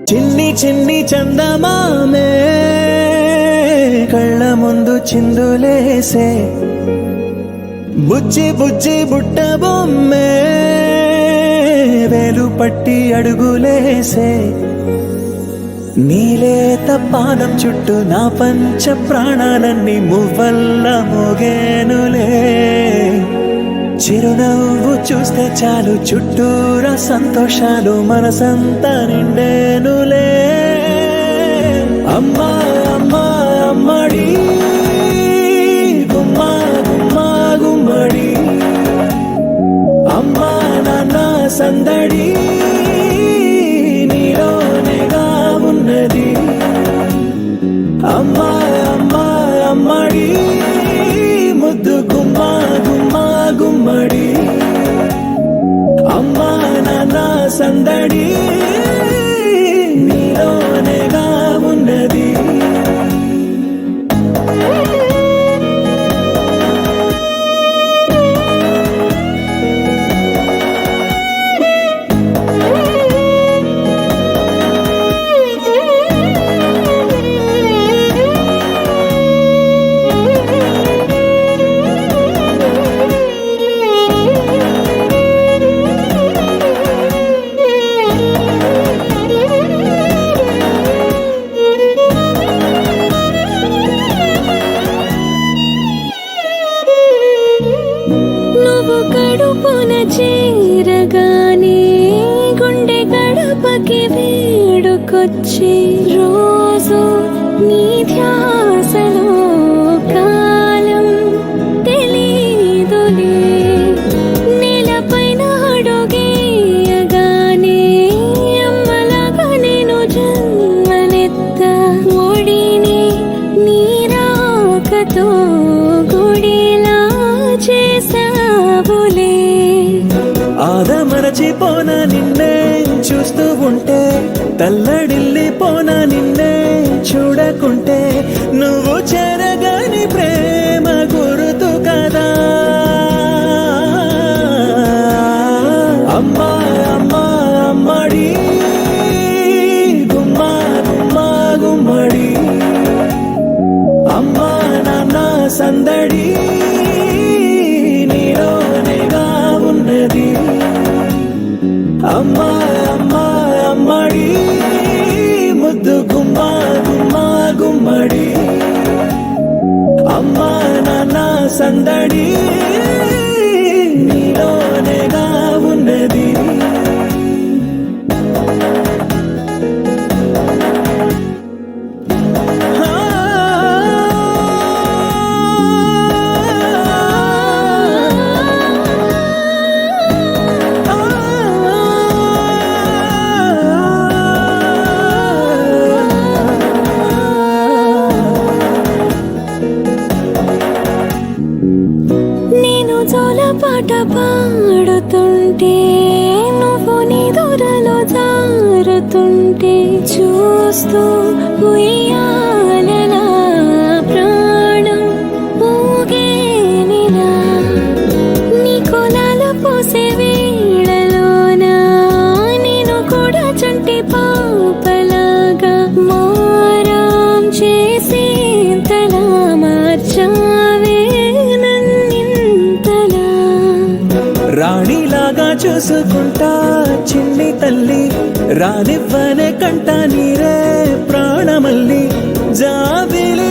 చిన్ని చిన్ని చందమామే కళ్ళ ముందు చిందులేసే బుజ్జి బుజ్జి బుట్ట బొమ్మే వేలు పట్టి అడుగులేసే నీలేత పాదం చుట్టూ నా పంచ ప్రాణాలన్నీ మువ్వల్ల మోగేనులే చిరునవ్వు చూస్తే చాలు చుట్టూరా సంతోషాలు మనసంతా నిండేనులే అమ్మా అమ్మా అమ్మడి గుమ్మా గుమ్మా గుమ్మడి అమ్మా నాన్న సందడి నీలోనేగా ఉన్నది అమ్మా అమ్మా అమ్మడి ముద్దు గుమ్మా గుమ్మా గుమ్మడి అమ్మా నాన్న సందడి నీలోనేగా ఉన్నది కడుపున చేరగానే గుండె గడపకి వేడుకొచ్చి రోజు నీ ధ్యాసలో కాలం తెలీదులే నేలపైన అడుగేయగానే అమ్మలాగా నేను జన్మనెత్త ఒడిని నీ రాకతో గుడిలా చేసావులే ఆదమరచిపోన నిన్నే చూస్తూ ఉంటే తల్లడిల్లిపోన నిన్నే చూడకుంటే నువ్వు చెరగని ప్రేమ గురుతు కదా అమ్మా అమ్మా అమ్మడి గుమ్మా గుమ్మా గుమ్మడి అమ్మా నాన్న సందడి నీలోనేగా ఉన్నది అమ్మా అమ్మా అమ్మడి ముద్దు గుమ్మా గుమ్మా గుమ్మడి అమ్మా నాన్న సందడి నీలోనేగా ఉన్నది పాట పాడుతుంటే నువ్వు నీ దూరలో జారుతుంటే చూస్తూ ఉయ్యాలలా ప్రాణం ఊగేనిలా నీ కొలాలు పోసే వేళలోనా నేను కూడా చంటి పాపలాగా మారాం చేసి తలా మార్చావే రాణిలాగా చూసుకుంటా చిన్ని తల్లి రానివ్వనే కంట నీరే ప్రాణమల్లి జాబిలి